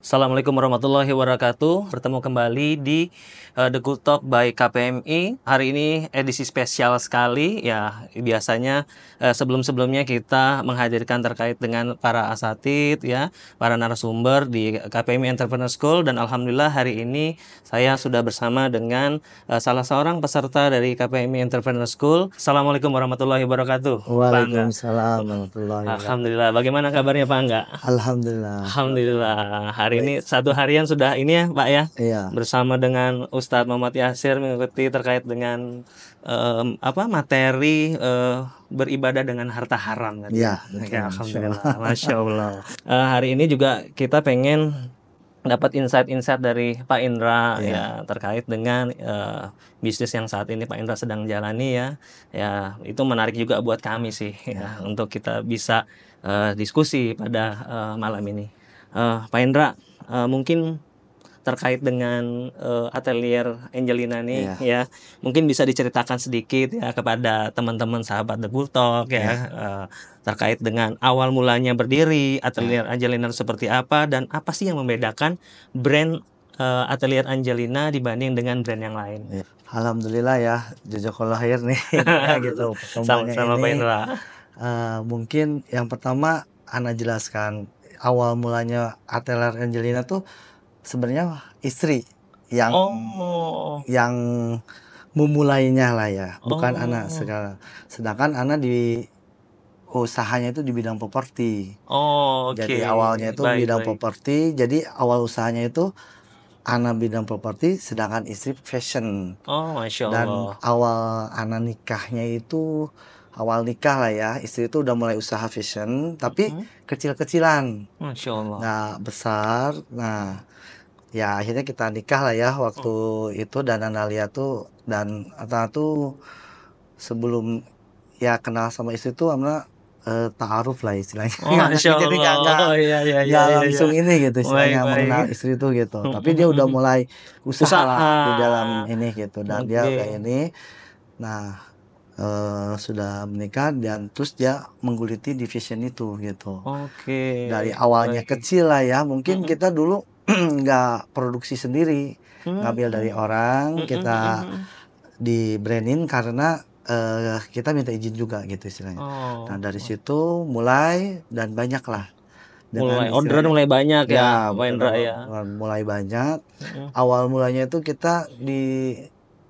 Assalamualaikum warahmatullahi wabarakatuh. Bertemu kembali di The Good Talk by KPMI. Hari ini edisi spesial sekali. Ya, biasanya sebelum-sebelumnya kita menghadirkan terkait dengan para asatid, ya, para narasumber di KPMI Entrepreneur School. Dan alhamdulillah hari ini saya sudah bersama dengan salah seorang peserta dari KPMI Entrepreneur School. Assalamualaikum warahmatullahi wabarakatuh, Pak Angga. Waalaikumsalam warahmatullahi wabarakatuh. Alhamdulillah. Bagaimana kabarnya, Pak Angga? Alhamdulillah. Alhamdulillah, hari Baik. ini satu harian sudah ini ya Pak ya, Iya, bersama dengan Ustadz Muhammad Yasir mengikuti terkait dengan materi beribadah dengan harta haram tadi iya, ya. betul, Ya, Masya Allah. Alhamdulillah, Masya Allah. Hari ini juga kita pengen dapat insight-insight dari Pak Indra Iya, ya terkait dengan bisnis yang saat ini Pak Indra sedang jalani ya. Ya, itu menarik juga buat kami sih ya untuk kita bisa diskusi pada malam ini. Pak Indra, mungkin terkait dengan atelier Angelina nih iya, ya, mungkin bisa diceritakan sedikit ya kepada teman-teman sahabat The Bull Talk ya, iya, terkait dengan awal mulanya berdiri iya, atelier Angelina seperti apa dan apa sih yang membedakan brand atelier Angelina dibanding dengan brand yang lain. iya. Alhamdulillah ya, jazakallah khair nih, ya gitu perkembangannya Sama-sama Pak ini. Indra. Mungkin yang pertama, Ana jelaskan awal mulanya Atelier Angelina tuh sebenarnya istri yang Oh, yang memulainya lah ya, bukan Ana oh, sekarang. Sedangkan Ana di usahanya itu di bidang properti. oh, oke, Jadi awalnya itu baik bidang baik. properti, jadi awal usahanya itu Ana bidang properti, sedangkan istri fashion. Oh, Masya Dan Allah. awal Ana nikahnya itu, awal nikah lah ya, istri itu udah mulai usaha fashion, tapi Mhm. kecil-kecilan, Masya Allah. nggak besar. Nah, ya akhirnya kita nikah lah ya waktu Oh, itu, dan Ana lihat tuh, dan Ana tuh sebelum ya kenal sama istri tuh Ana ta'aruf lah istilahnya. oh, Masya Jadi Allah. nggak Oh, iya iya iya nggak iya iya. langsung ini gitu Baik istilahnya baik. mengenal istri itu gitu, tapi dia udah mulai usaha lah Usaha. di dalam ini gitu, dan dia udah Oke. ini. Nah, sudah menikah dan terus dia mengguliti di fashion itu gitu. Oke. Dari awalnya Baik. kecil lah ya, mungkin Mhm. kita dulu nggak produksi sendiri, ngambil dari Hmm. orang, Mhm mhm kita mhm. di brandin karena kita minta izin juga gitu istilahnya. Nah, Oh, dari situ mulai dan banyak lah dengan mulai orderan istilahnya. mulai banyak ya, Ya, Pak Indra ya. mulai banyak. Mhm. Awal mulanya itu kita di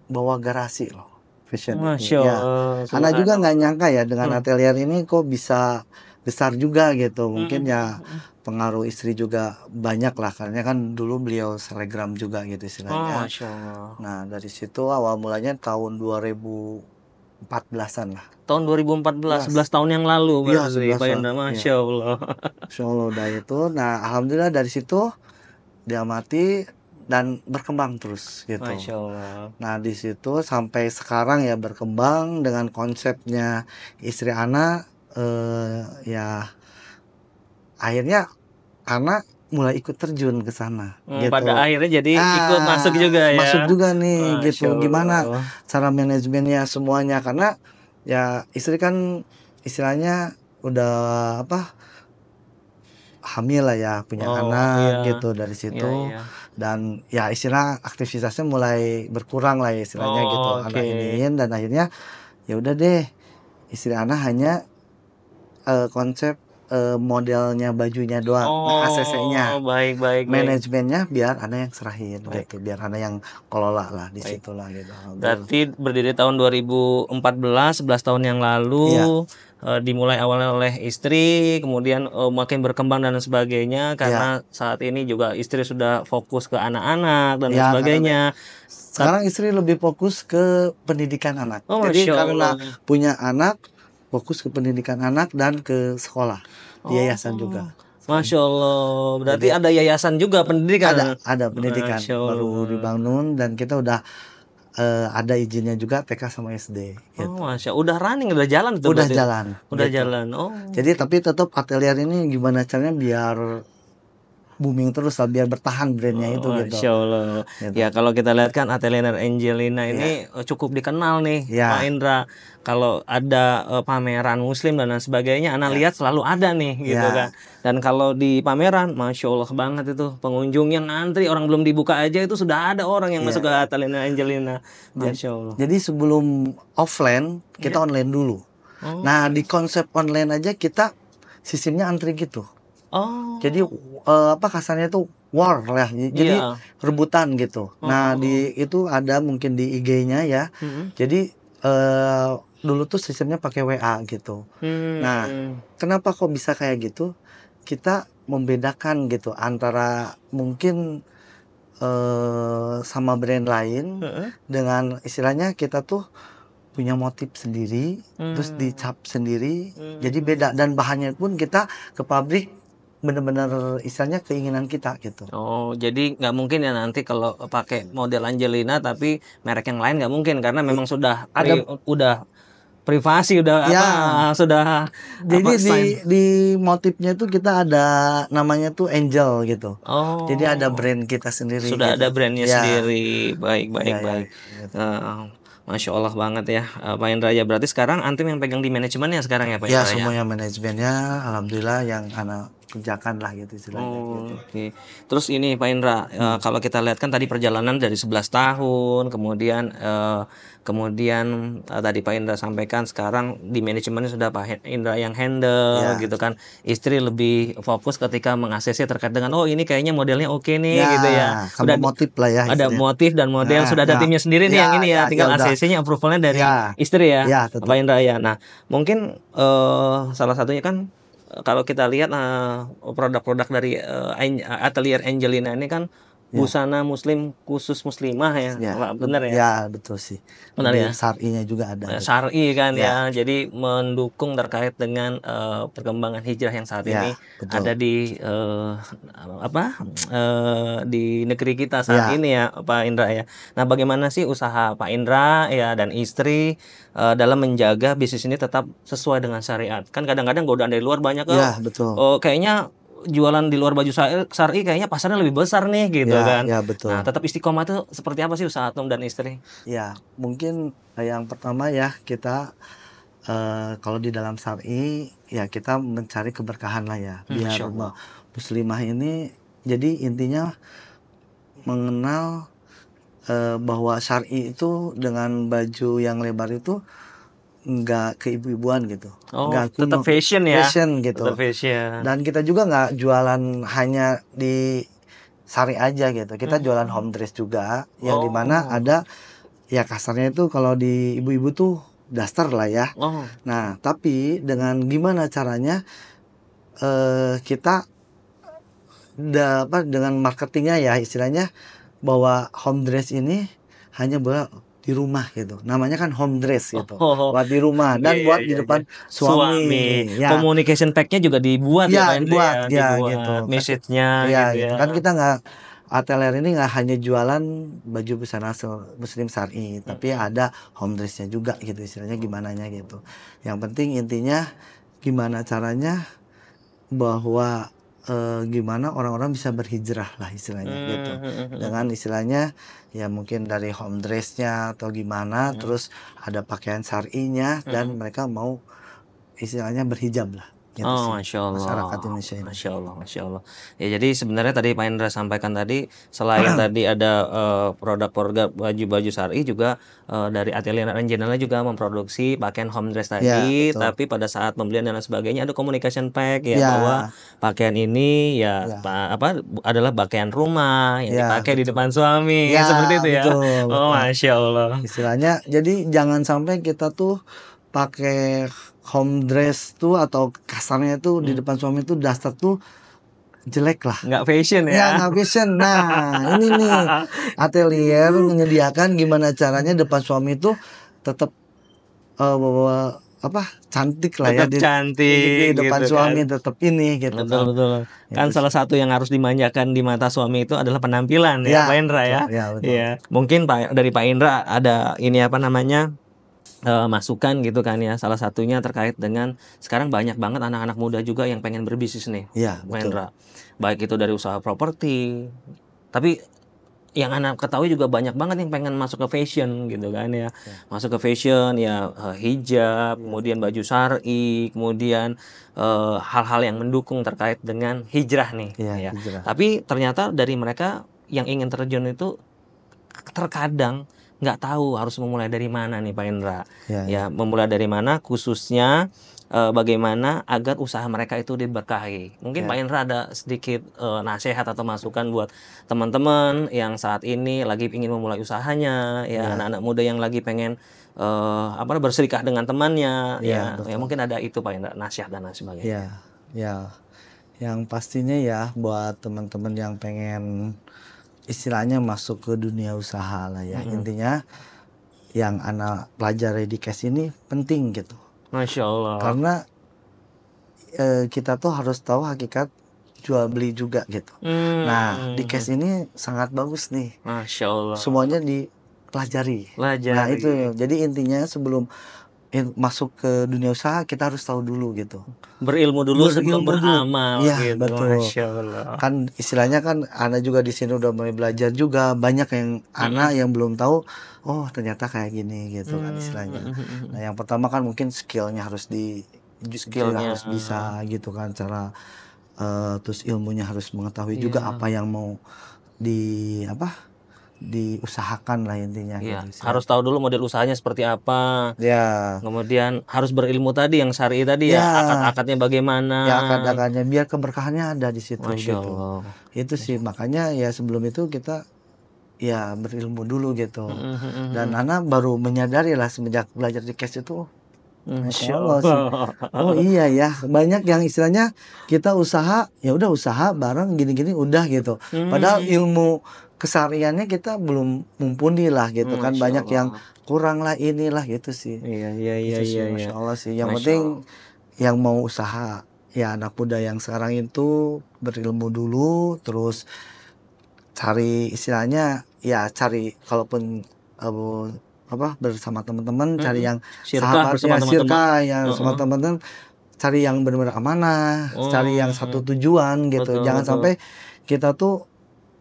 bawah garasi loh, fashion ini. Masya Ya, Allah, Ana juga nggak subhanallah. nyangka ya dengan Hmm. atelier ini kok bisa besar juga gitu. Mhm Mungkin ya mhm mhm. pengaruh istri juga banyak lah, karena kan dulu beliau selebgram juga gitu Oh, istilahnya. Masya Allah. Nah, dari situ awal mulanya tahun 2014-an lah. Tahun 2014, 11 11. tahun yang lalu Iya, berarti Pak 11-an. Indra, Iya. Masya Allah. Insya Allah udah itu. Nah, alhamdulillah dari situ diamati dan berkembang terus gitu. Masya Allah. Nah, di situ sampai sekarang ya berkembang dengan konsepnya istri Ana, ya akhirnya Ana mulai ikut terjun ke sana Pada gitu. akhirnya jadi ikut masuk juga Masuk ya. juga nih Masya gitu. Gimana Allah. cara manajemennya semuanya, karena ya istri kan istilahnya udah apa, hamil lah ya, punya Oh iya, anak gitu dari iya situ. iya. Dan ya istilah aktivitasnya mulai berkurang lah ya istilahnya gitu, Oh, anak oke. iniin. Dan akhirnya ya udah deh, istri anak hanya konsep modelnya bajunya doang. Nah, Oh, ACC-nya, baik baik baik. manajemennya biar anak yang serahin Baik, gitu, biar anak yang kelola lah di baik. situlah gitu. Alhamdulillah. Berarti berdiri tahun 2014, 11 tahun yang Iya, lalu, dimulai awalnya oleh istri, kemudian makin berkembang dan sebagainya iya, karena saat ini juga istri sudah fokus ke anak-anak dan lain ya karena sebagainya. Tap- sekarang istri lebih fokus ke pendidikan anak. Oh, Jadi Masya karena Allah. punya anak, fokus ke pendidikan anak dan ke sekolah di Oh, yayasan juga. Masya Allah. Berarti Jadi ada yayasan juga pendidikan. ada pendidikan Masya baru Allah. dibangun, dan kita udah ada izinnya juga TK sama SD Oh, gitu. Masya. Udah running, udah jalan itu Udah berarti. jalan Udah gitu. jalan. Oh, Jadi oke. tapi tetap atelier ini gimana caranya biar booming terus lah biar bertahan brandnya itu gitu. Masya Allah. Gitu. Ya kalau kita lihat kan Atelier Angelina Ya. ini cukup dikenal nih Ya. Pak Indra. Kalau ada pameran muslim dan lain sebagainya, anak lihat selalu ada nih gitu Ya. kan. Dan kalau di pameran, Masya Allah banget itu pengunjung yang ngantri, orang belum dibuka aja itu sudah ada orang yang masuk ke Atelier Angelina. Masya Allah. Jadi sebelum offline kita online dulu. Oh. Nah di konsep online aja kita sistemnya antri gitu. Oh. Jadi apa kasarnya itu war lah. Jadi Iya. rebutan gitu. Nah di itu ada mungkin di IG-nya ya. Jadi dulu tuh sistemnya pakai WA gitu. Nah kenapa kok bisa kayak gitu? Kita membedakan gitu antara mungkin sama brand lain dengan istilahnya kita tuh punya motif sendiri, terus dicap sendiri, jadi beda dan bahannya pun kita ke pabrik bener-bener istilahnya keinginan kita gitu. Oh, jadi nggak mungkin ya nanti kalau pakai model Angelina tapi merek yang lain nggak mungkin karena memang sudah udah privasi udah Ya. sudah Jadi sign. di motifnya itu kita ada namanya tuh Angel gitu. Oh. Jadi ada brand kita sendiri. Sudah gitu. ada brandnya Ya. sendiri. Baik, Ya, baik. gitu. Masya Allah banget ya Pak Indra ya. Berarti sekarang Antum yang pegang di manajemennya sekarang ya Pak Ya, Indra ya? semuanya manajemennya alhamdulillah yang anak kerjakan lah gitu istilahnya gitu. Oke. Terus ini Pak Indra, kalau kita lihat kan tadi perjalanan dari 11 tahun, kemudian tadi Pak Indra sampaikan sekarang di manajemennya sudah Pak Indra yang handle Ya. gitu kan. Istri lebih fokus ketika meng-ACC terkait dengan oh ini kayaknya modelnya oke nih Ya, gitu ya. sama motif lah ya. Ada istilahnya. motif dan model, Nah, sudah ada ya. timnya sendiri nih Ya, yang ini ya, ya, tinggal ya udah. ACC-nya approval-nya dari Ya. istri ya, Ya, tentu. Pak Indra ya. Nah, mungkin salah satunya kan kalau kita lihat produk-produk dari Atelier Angelina ini kan busana muslim khusus muslimah ya, Ya, benar ya? Ya, betul sih. Benar ya? Syar'inya juga ada. Syar'i kan Ya. ya, jadi mendukung terkait dengan perkembangan hijrah yang saat Ya, ini betul. ada di di negeri kita saat Ya. ini ya Pak Indra ya. Nah bagaimana sih usaha Pak Indra ya dan istri dalam menjaga bisnis ini tetap sesuai dengan syariat? Kan kadang-kadang godaan dari luar banyak Ya, betul. kayaknya jualan di luar baju syar'i kayaknya pasarnya lebih besar nih gitu Ya, kan. ya, betul. Nah tetap istiqomah itu seperti apa sih usaha Antum dan istri? Ya, mungkin yang pertama ya kita kalau di dalam syar'i ya kita mencari keberkahan lah ya biar Masya Allah. muslimah ini jadi intinya mengenal bahwa syar'i itu dengan baju yang lebar itu nggak keibu-ibuan gitu, Oh, nggak tetap kuno, fashion ya. fashion gitu. Tetap fashion. Dan kita juga nggak jualan hanya di syar'i aja gitu, kita jualan home dress juga yang dimana ada ya kasarnya itu kalau di ibu-ibu tuh daster lah ya. Oh. Nah tapi dengan gimana caranya kita dengan marketingnya ya istilahnya bahwa home dress ini hanya buat di rumah gitu, namanya kan home dress gitu, buat di rumah dan Iya, buat iya, di iya. depan suami. Ya. Communication pack-nya juga dibuat Ya, Pak Indra dibuat, ya, dibuat gitu. message-nya Ya, gitu ya. gitu. Kan kita nggak Atelier ini nggak hanya jualan baju busana muslim syar'i, tapi ada home dressnya juga gitu istilahnya gimananya gitu. Yang penting intinya gimana caranya bahwa gimana orang-orang bisa berhijrah lah istilahnya gitu. Dengan istilahnya ya mungkin dari home dressnya atau gimana, terus ada pakaian syar'inya dan mereka mau istilahnya berhijab lah. Gitu Oh, sih, Masya Allah. masyarakat Indonesia ini. Masya Allah, Masya Allah. Ya, jadi sebenarnya tadi Pak Indra sampaikan tadi, selain tadi ada produk-produk baju-baju syar'i juga dari Atelier Angelina juga memproduksi pakaian home dress tadi, Ya, betul. tapi pada saat pembelian dan lain sebagainya ada communication pack ya, Ya. bahwa pakaian ini ya, Ya. adalah pakaian rumah yang Ya, dipakai di betul. depan suami, Ya, seperti itu ya. betul, Oh, betul. Masya Allah. Istilahnya jadi jangan sampai kita tuh pakai home dress tuh atau kasarnya tuh di depan suami tuh daster tuh jelek lah. Nggak fashion Ya, ya. nggak fashion. Nah, ini nih Atelier menyediakan gimana caranya depan suami tuh tetap bawa cantik lah ya Tetap cantik di depan gitu suami kan. tetap ini gitu kan. Betul. Kan Gitu salah satu yang harus dimanjakan di mata suami itu adalah penampilan ya, Ya, Pak Indra ya. betul, ya, betul. Iya. Mungkin dari Pak Indra ada ini apa namanya? masukan gitu kan ya. Salah satunya terkait dengan sekarang banyak banget anak-anak muda juga yang pengen berbisnis nih, Iya, Pak betul. Hendra. Baik itu dari usaha properti, tapi yang anak ketahui juga banyak banget yang pengen masuk ke fashion gitu kan ya. Ya. Masuk ke fashion ya, hijab, kemudian baju syar'i, kemudian hal-hal yang mendukung terkait dengan hijrah nih Iya, ya. hijrah. Tapi ternyata dari mereka yang ingin terjun itu terkadang nggak tahu harus memulai dari mana nih Pak Indra. Ya, Ya, memulai dari mana khususnya bagaimana agar usaha mereka itu diberkahi. Mungkin Pak ya, Indra ada sedikit nasihat atau masukan buat teman-teman yang saat ini lagi ingin memulai usahanya, ya ya, anak-anak muda yang lagi pengen berserikah dengan temannya, ya, ya betul. mungkin ada itu Pak Indra, nasihat dan lain sebagainya. Ya, ya. Yang pastinya ya buat teman-teman yang pengen istilahnya masuk ke dunia usaha lah ya. Mm-mm. Intinya yang anak pelajari di CAS ini penting gitu. Masya Allah. Karena kita tuh harus tahu hakikat jual beli juga gitu. Nah, di CAS ini sangat bagus nih. Masya Allah. Semuanya dipelajari. Nah, Pelajari. itu jadi intinya sebelum masuk ke dunia usaha kita harus tahu dulu gitu. Berilmu dulu sebelum Berilmu dulu. beramal Iya, gitu. betul. Masya Allah. Kan istilahnya kan anak juga di sini udah mulai belajar juga, banyak yang anak yang belum tahu, oh ternyata kayak gini gitu kan istilahnya. Nah, yang pertama kan mungkin skillnya harus Skillnya. harus bisa gitu kan, cara terus ilmunya harus mengetahui juga Iya. apa yang mau diusahakan lah intinya Iya, gitu istilahnya. harus tahu dulu model usahanya seperti apa. Ya, Kemudian harus berilmu tadi yang syar'i tadi ya, ya, akad-akadnya bagaimana. ya akad-akadnya biar keberkahannya ada di situ Masya gitu. Allah. Itu sih makanya ya sebelum itu kita ya berilmu dulu gitu. Dan Ana baru menyadari lah semenjak belajar di CAS itu, Masya Masya Allah sih. Allah. Oh iya ya, banyak yang istilahnya kita usaha, ya udah usaha bareng gini-gini udah gitu. Padahal ilmu kesehariannya kita belum mumpuni lah gitu kan. Masya Banyak yang Allah. kurang lah inilah gitu sih. Iya, iya, iya, Itu iya, sih iya. Masya Allah sih. Yang Masya penting Allah. yang mau usaha, ya anak muda yang sekarang itu berilmu dulu, terus cari istilahnya ya cari kalaupun bersama teman-teman cari yang Syirkah bersama sahabatnya teman-teman. sirka yang sama teman-teman, cari yang benar-benar amanah, cari yang satu tujuan gitu, Betul, jangan betul. sampai kita tuh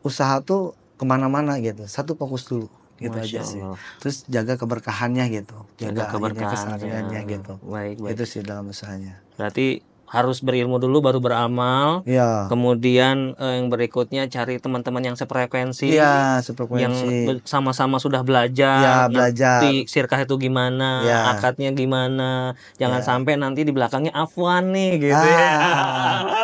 usaha tuh kemana-mana gitu, satu fokus dulu gitu Masya aja sih, Allah. terus jaga keberkahannya gitu, Jaga jaga ini keberkahannya. kesehariannya gitu, Baik, baik. itu sih dalam usahanya. Berarti harus berilmu dulu baru beramal. Ya, Kemudian yang berikutnya cari teman-teman yang sefrekuensi, iya yang sefrekuensi, sama-sama sudah belajar, ya belajar, ngerti sirkah itu gimana, ya, akadnya gimana. Jangan ya. sampai nanti di belakangnya afwan nih gitu ya.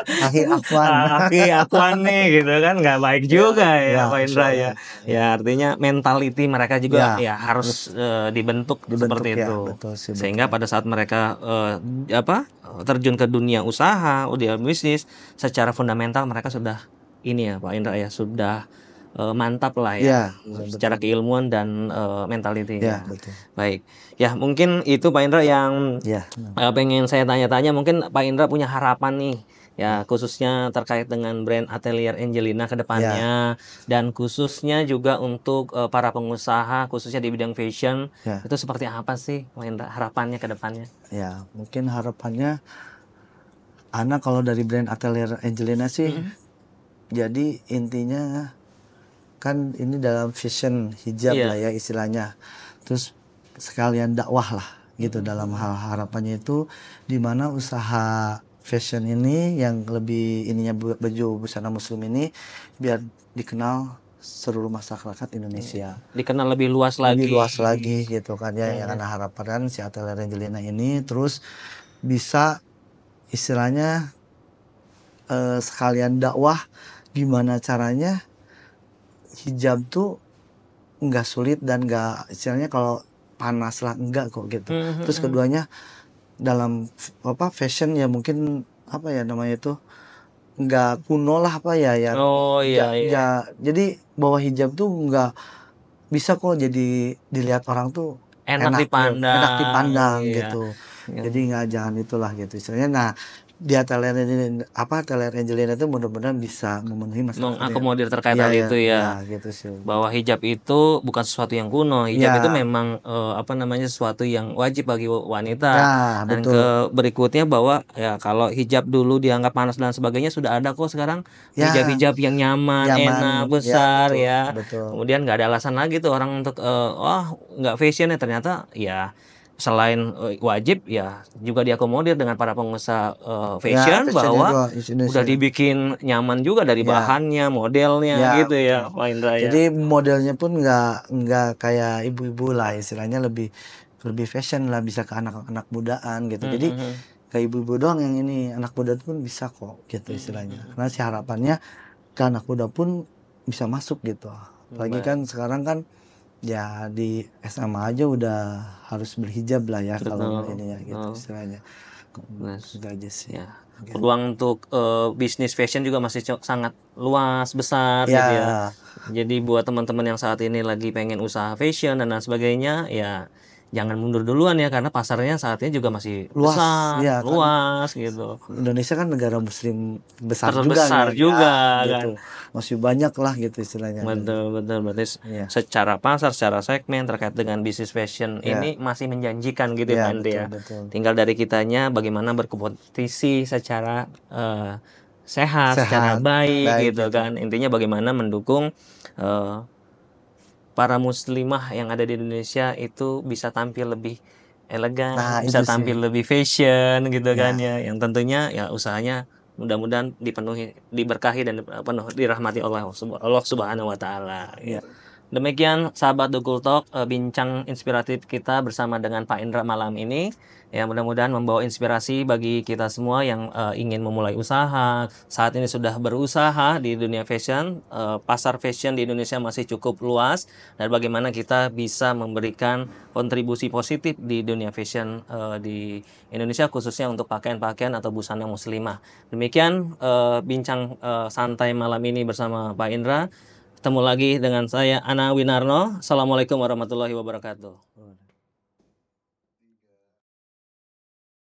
Akhir afwan. Afwan nih gitu kan nggak baik juga ya Ya, Pak insya Indra ya. Allah. Ya artinya mentality mereka juga Ya, ya harus dibentuk dibentuk seperti ya, itu. betul sih, Sehingga betul. pada saat mereka terjun ke dunia usaha, dunia bisnis, secara fundamental mereka sudah ini ya Pak Indra ya, sudah mantap lah ya, Ya, secara betul. keilmuan dan mentality Ya, ya. betul. Baik, ya mungkin itu Pak Indra yang Ya, pengen saya tanya-tanya. Mungkin Pak Indra punya harapan nih, ya khususnya terkait dengan brand Atelier Angelina ke depannya, dan khususnya juga untuk para pengusaha, khususnya di bidang fashion, ya, itu seperti apa sih Pak Indra harapannya ke depannya? ya. Mungkin harapannya Ana kalau dari brand Atelier Angelina sih, jadi intinya kan ini dalam fashion hijab Iya. lah ya istilahnya. Terus sekalian dakwah lah gitu dalam hal harapannya itu di mana usaha fashion ini yang lebih ininya baju busana muslim ini biar dikenal seluruh masyarakat Indonesia. Dikenal lebih luas lagi. Lebih luas lagi gitu kan ya, yang Ana harapkan si Atelier Angelina ini terus bisa istilahnya sekalian dakwah gimana caranya hijab tuh nggak sulit dan nggak istilahnya kalau panas lah enggak kok gitu. Terus keduanya dalam fashion ya mungkin apa ya namanya itu nggak kuno lah apa ya ya. Oh iya, iya. Jadi bawa hijab tuh nggak bisa kok jadi dilihat orang tuh Enak enak dipandang. dipandang Iya. gitu. Iya. Jadi nggak jangan itulah gitu istilahnya. Nah dia Teler Angelina itu mudah-mudahan bisa memenuhi masyarakat ya. mengakomodir terkait Iya hal ya, itu ya ya. gitu sih. Bahwa hijab itu bukan sesuatu yang kuno. Hijab itu Ya, memang apa namanya sesuatu yang wajib bagi wanita. ya Dan betul. berikutnya bahwa ya kalau hijab dulu dianggap panas dan sebagainya sudah ada kok sekarang Ya, hijab-hijab yang nyaman, nyaman. enak, Ya besar betul, ya. betul. Kemudian nggak ada alasan lagi tuh orang untuk oh nggak fashion ya ternyata ya selain wajib ya juga diakomodir dengan para pengusaha Ya, fashion fashionnya bahwa juga udah Indonesia. dibikin nyaman juga dari Ya, bahannya, modelnya ya gitu betul. ya, Pak Indra ya. Jadi modelnya pun nggak kayak ibu-ibu lah, istilahnya lebih lebih fashion lah, bisa ke anak-anak mudaan gitu. Jadi Mhm, kayak ibu-ibu doang yang ini, anak muda pun bisa kok gitu istilahnya. mhm. Karena si harapannya ke anak muda pun bisa masuk gitu. Apalagi kan Baik, sekarang kan ya di SMA aja udah harus berhijab lah ya kalau betul, ini ya gitu betul. istilahnya. Mas, Gitu aja sih. ya, Oke. peluang untuk bisnis fashion juga masih sangat luas, besar gitu ya. Ya, Jadi buat teman-teman yang saat ini lagi pengen usaha fashion dan lain sebagainya, ya jangan mundur duluan ya karena pasarnya saat ini juga masih luas besar, ya kan. luas gitu. Indonesia kan negara muslim besar juga Terbesar ya juga kan. gitu. Masih banyak lah gitu istilahnya dan Betul, betul. Berarti ya. secara pasar, secara segmen terkait dengan bisnis fashion Ya, ini masih menjanjikan gitu ya ya Pak Andi betul ya. betul. Tinggal dari kitanya bagaimana berkompetisi secara sehat, secara Sehat, baik baik gitu gitu. kan. Intinya bagaimana mendukung eh, para muslimah yang ada di Indonesia itu bisa tampil lebih elegan, Nah, bisa itu sih. tampil lebih fashion gitu kan Ya, ya. Yang tentunya ya usahanya mudah-mudahan dipenuhi, diberkahi dan penuh dirahmati Allah Subhanahu wa taala. ya. Demikian sahabat Dukul Talk, bincang inspiratif kita bersama dengan Pak Indra malam ini. Ya mudah-mudahan membawa inspirasi bagi kita semua yang ingin memulai usaha. Saat ini sudah berusaha di dunia fashion, pasar fashion di Indonesia masih cukup luas. Dan bagaimana kita bisa memberikan kontribusi positif di dunia fashion di Indonesia khususnya untuk pakaian-pakaian atau busana muslimah. Demikian bincang santai malam ini bersama Pak Indra. Ketemu lagi dengan saya Ana Winarno. Assalamualaikum warahmatullahi wabarakatuh.